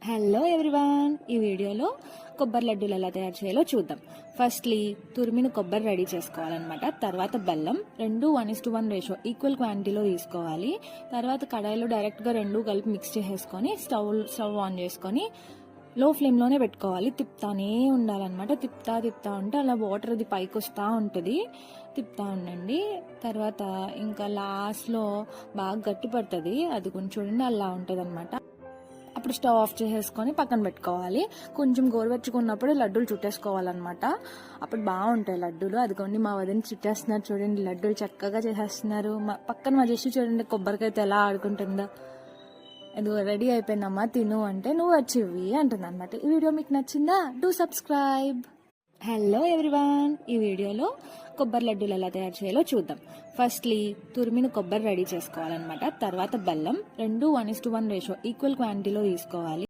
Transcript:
Hello everyone, ఈ వీడియోలో కొబ్బరి లడ్డూలు ఎలా తయారు చేయాలో చూద్దాం. ఫస్ట్లీ తురిమిన కొబ్బరి రెడీ చేసుకోవాలన్నమాట. తర్వాత బెల్లం 2:1:1 రేషియో ఈక్వల్ క్వాంటిటీలో తీసుకోవాలి. తర్వాత కడాయిలో డైరెక్ట్గా రెండు కలిపి మిక్స్ చేసేసుకొని స్టవ్ ఆన్ చేసుకొని లో ఫ్లేమ్లోనే పెట్టుకోవాలి. తిప్పుతానే ఉండాలన్నమాట. తిప్పుతా ఉంటే అలా వాటర్ అది పైకి వస్తూ ఉంటుంది. తిప్పుతా ఉండండి. తర్వాత ఇంకా లాస్ట్లో బాగా గట్టి పడుతుంది. అది కొంచెం చూడండి, అలా ఉంటుంది అనమాట. అప్పుడు స్టవ్ ఆఫ్ చేసేసుకొని పక్కన పెట్టుకోవాలి. కొంచెం గోరువెచ్చుకున్నప్పుడు లడ్డూలు చుట్టేసుకోవాలన్నమాట. అప్పుడు బాగుంటాయి లడ్డూలు. అదిగోండి మా వదిన చుట్టేస్తున్నారు చూడండి, లడ్డూలు చక్కగా చేసేస్తున్నారు. పక్కన మా చేసి చూడండి కొబ్బరికైతే ఎలా ఆడుకుంటుందో. ఇదిగో రెడీ అయిపోయిందమ్మా, తిను అంటే నువ్వు వచ్చి ఇవి అంటుంది అనమాట. ఈ వీడియో మీకు నచ్చిందా? Do subscribe. హలో ఎవ్రీవన్, ఈ వీడియోలో కొబ్బరి లడ్డూలు ఎలా తయారు చేయాలో చూద్దాం. ఫస్ట్లీ తురిమిన కొబ్బరి రెడీ చేసుకోవాలన్నమాట. తర్వాత బెల్లం 2:1:1 రేషియో ఈక్వల్ క్వాంటిటీలో తీసుకోవాలి.